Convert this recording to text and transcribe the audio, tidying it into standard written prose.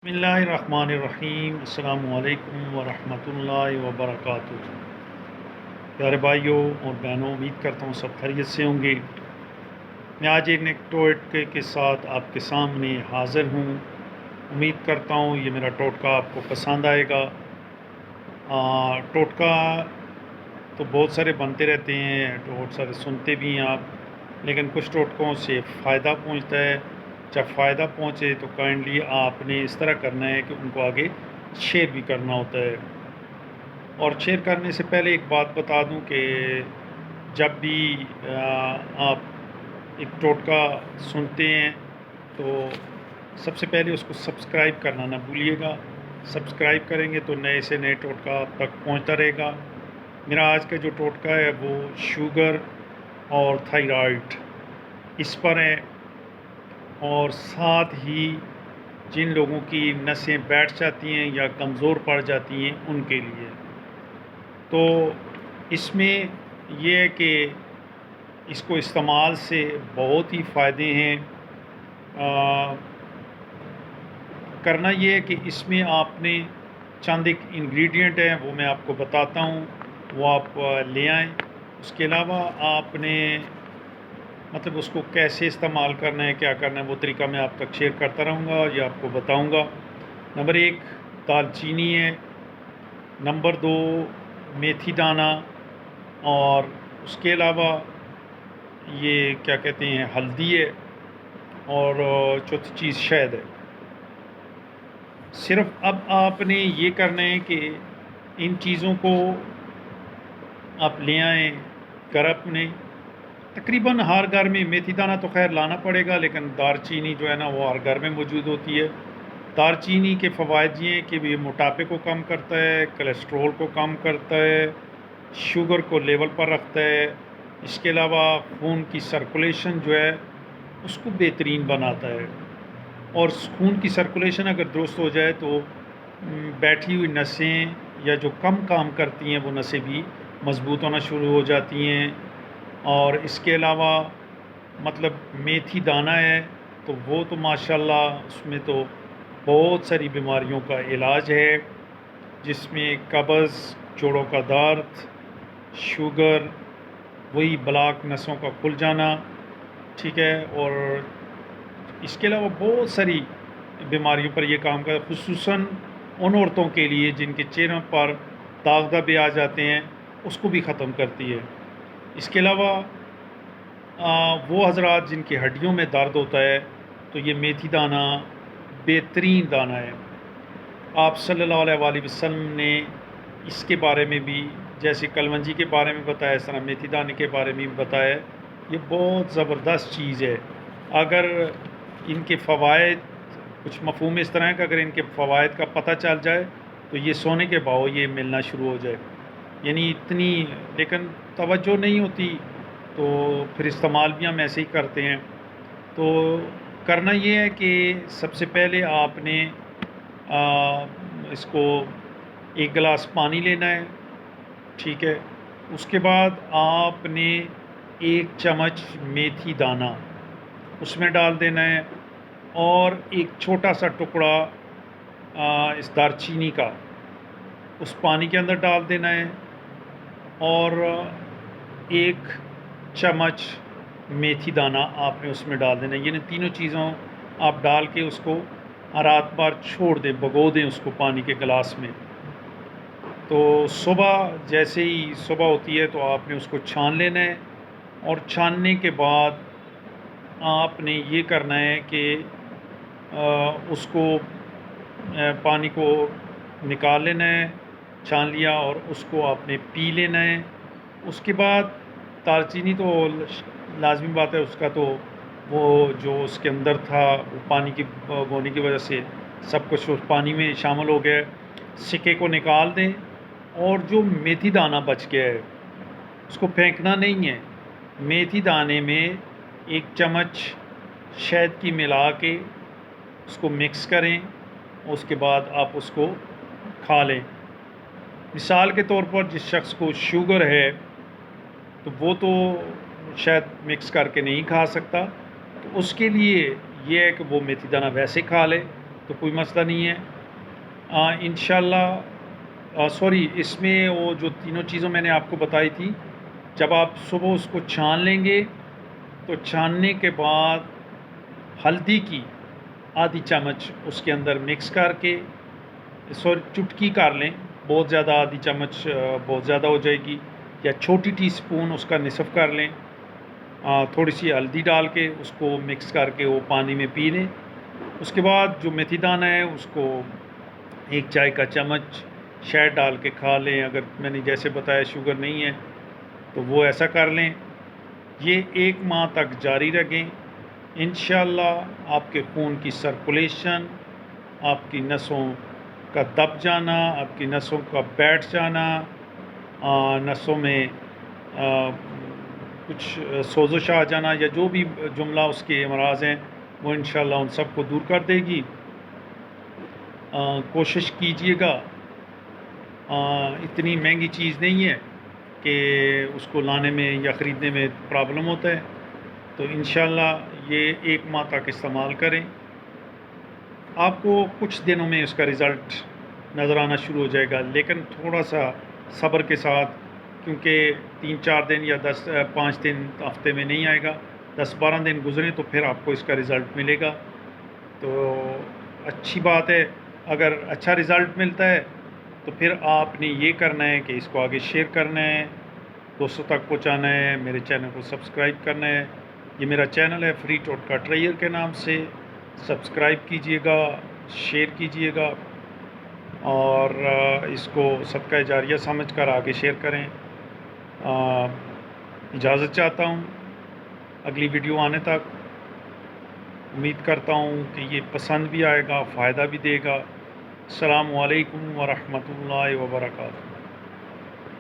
بسم اللہ الرحمن الرحیم۔ السلام علیکم ورحمۃ اللہ وبرکاتہ۔ پیارے بھائیوں اور بہنوں، امید کرتا ہوں سب خیریت سے ہوں گے۔ میں آج ایک ٹوٹکے کے ساتھ آپ کے سامنے حاضر ہوں۔ امید کرتا ہوں یہ میرا ٹوٹکا آپ کو پسند آئے گا۔ ٹوٹکا تو بہت سارے بنتے رہتے ہیں، بہت سارے سنتے بھی ہیں آپ، لیکن کچھ ٹوٹکوں سے فائدہ پہنچتا ہے۔ جب فائدہ پہنچے تو کائنڈلی آپ نے اس طرح کرنا ہے کہ ان کو آگے شیئر بھی کرنا ہوتا ہے۔ اور شیئر کرنے سے پہلے ایک بات بتا دوں کہ جب بھی آپ ایک ٹوٹکا سنتے ہیں تو سب سے پہلے اس کو سبسکرائب کرنا نہ بھولیے گا۔ سبسکرائب کریں گے تو نئے سے نئے ٹوٹکا آپ تک پہنچتا رہے گا۔ میرا آج کا جو ٹوٹکا ہے وہ شوگر اور تھائرائڈ اس پر ہے، اور ساتھ ہی جن لوگوں کی نسیں بیٹھ جاتی ہیں یا کمزور پڑ جاتی ہیں ان کے لیے۔ تو اس میں یہ ہے کہ اس کو استعمال سے بہت ہی فائدے ہیں۔ کرنا یہ ہے کہ اس میں آپ نے چند ایک انگریڈینٹ ہیں وہ میں آپ کو بتاتا ہوں، وہ آپ لے آئیں۔ اس کے علاوہ آپ نے مطلب اس کو کیسے استعمال کرنا ہے، کیا کرنا ہے، وہ طریقہ میں آپ تک شیئر کرتا رہوں گا یا آپ کو بتاؤں گا۔ نمبر 1 دال چینی ہے، نمبر 2 میتھی دانہ، اور اس کے علاوہ یہ کیا کہتے ہیں ہلدی ہے، اور چوتھی چیز شہد ہے۔ صرف اب آپ نے یہ کرنا ہے کہ ان چیزوں کو آپ لے آئیں گھر اپنے۔ تقریباً ہر گھر میں میتھی دانہ تو خیر لانا پڑے گا، لیکن دار چینی جو ہے نا وہ ہر گھر میں موجود ہوتی ہے۔ دار چینی کے فوائد یہ ہیں کہ یہ موٹاپے کو کم کرتا ہے، کولیسٹرول کو کم کرتا ہے، شوگر کو لیول پر رکھتا ہے۔ اس کے علاوہ خون کی سرکولیشن جو ہے اس کو بہترین بناتا ہے، اور خون کی سرکولیشن اگر درست ہو جائے تو بیٹھی ہوئی نسیں یا جو کم کام کرتی ہیں وہ نسیں بھی مضبوط ہونا شروع ہو جاتی ہیں۔ اور اس کے علاوہ مطلب میتھی دانہ ہے تو وہ تو ماشاءاللہ اس میں تو بہت ساری بیماریوں کا علاج ہے، جس میں قبض، جوڑوں کا درد، شوگر، وہی بلاک نسوں کا کھل جانا، ٹھیک ہے، اور اس کے علاوہ بہت ساری بیماریوں پر یہ کام کرتا ہے، خصوصاً ان عورتوں کے لیے جن کے چہروں پر داغ دھبے آ جاتے ہیں، اس کو بھی ختم کرتی ہے۔ اس کے علاوہ وہ حضرات جن کی ہڈیوں میں درد ہوتا ہے تو یہ میتھی دانہ بہترین دانہ ہے۔ آپ صلی اللہ علیہ وآلہ وسلم نے اس کے بارے میں بھی، جیسے کلونجی کے بارے میں بتایا، اس طرح میتھی دانے کے بارے میں بھی بتایا۔ یہ بہت زبردست چیز ہے۔ اگر ان کے فوائد کچھ مفہوم اس طرح ہے کہ اگر ان کے فوائد کا پتہ چل جائے تو یہ سونے کے بھاؤ یہ ملنا شروع ہو جائے، یعنی اتنی، لیکن توجہ نہیں ہوتی تو پھر استعمال بھی ہم ایسے ہی کرتے ہیں۔ تو کرنا یہ ہے کہ سب سے پہلے آپ نے اس کو ایک گلاس پانی لینا ہے، ٹھیک ہے۔ اس کے بعد آپ نے 1 چمچ میتھی دانہ اس میں ڈال دینا ہے، اور ایک چھوٹا سا ٹکڑا اس دار چینی کا اس پانی کے اندر ڈال دینا ہے، اور 1 چمچ میتھی دانہ آپ نے اس میں ڈال دینا ہے۔ یعنی تینوں چیزوں آپ ڈال کے اس کو رات بھر چھوڑ دیں، بھگو دیں اس کو پانی کے گلاس میں۔ تو صبح جیسے ہی صبح ہوتی ہے تو آپ نے اس کو چھان لینا ہے، اور چھاننے کے بعد آپ نے یہ کرنا ہے کہ اس کو پانی کو نکال لینا ہے، چھان لیا، اور اس کو آپ نے پی لینا ہے۔ اس کے بعد دار چینی تو لازمی بات ہے، اس کا تو وہ جو اس کے اندر تھا وہ پانی کی ہونے کی وجہ سے سب کچھ اس پانی میں شامل ہو گیا۔ سکے کو نکال دیں، اور جو میتھی دانہ بچ گیا ہے اس کو پھینکنا نہیں ہے۔ میتھی دانے میں 1 چمچ شہد کی ملا کے اس کو مکس کریں، اس کے بعد آپ اس کو کھا لیں۔ مثال کے طور پر جس شخص کو شوگر ہے تو وہ تو شاید مکس کر کے نہیں کھا سکتا، تو اس کے لیے یہ ہے کہ وہ میتھی دانہ ویسے کھا لے تو کوئی مسئلہ نہیں ہے انشاءاللہ۔ سوری، اس میں وہ جو تینوں چیزوں میں نے آپ کو بتائی تھی، جب آپ صبح اس کو چھان لیں گے تو چھاننے کے بعد ہلدی کی آدھی چمچ اس کے اندر مکس کر کے، سوری چٹکی کر لیں، بہت زیادہ آدھی چمچ بہت زیادہ ہو جائے گی، یا چھوٹی ٹی سپون اس کا نصف کر لیں، تھوڑی سی ہلدی ڈال کے اس کو مکس کر کے وہ پانی میں پی لیں۔ اس کے بعد جو میتھی دانہ ہے اس کو 1 چائے کا چمچ شہد ڈال کے کھا لیں، اگر میں نے جیسے بتایا شوگر نہیں ہے تو وہ ایسا کر لیں۔ یہ 1 ماہ تک جاری رکھیں، انشاءاللہ آپ کے خون کی سرکولیشن، آپ کی نسوں کا دب جانا، آپ کی نسوں کا بیٹھ جانا، نسوں میں کچھ سوزش آ جانا، یا جو بھی جملہ اس کے امراض ہیں وہ انشاءاللہ ان سب کو دور کر دے گی۔ کوشش کیجئے گا، اتنی مہنگی چیز نہیں ہے کہ اس کو لانے میں یا خریدنے میں پرابلم ہوتا ہے، تو انشاءاللہ یہ 1 ماہ تک استعمال کریں، آپ کو کچھ دنوں میں اس کا رزلٹ نظر آنا شروع ہو جائے گا، لیکن تھوڑا سا صبر کے ساتھ، کیونکہ 3-4 دن یا 5 دن ہفتے میں نہیں آئے گا، 10-12 دن گزریں تو پھر آپ کو اس کا رزلٹ ملے گا۔ تو اچھی بات ہے، اگر اچھا رزلٹ ملتا ہے تو پھر آپ نے یہ کرنا ہے کہ اس کو آگے شیئر کرنا ہے، دوستوں تک پہنچانا ہے، میرے چینل کو سبسکرائب کرنا ہے۔ یہ میرا چینل ہے فری ٹوٹکا ٹریئر کے نام سے، سبسکرائب کیجئے گا، شیئر کیجئے گا، اور اس کو صدقہ جاریہ سمجھ کر آگے شیئر کریں۔ اجازت چاہتا ہوں اگلی ویڈیو آنے تک، امید کرتا ہوں کہ یہ پسند بھی آئے گا، فائدہ بھی دے گا۔ السلام علیکم ورحمۃ اللہ وبرکاتہ۔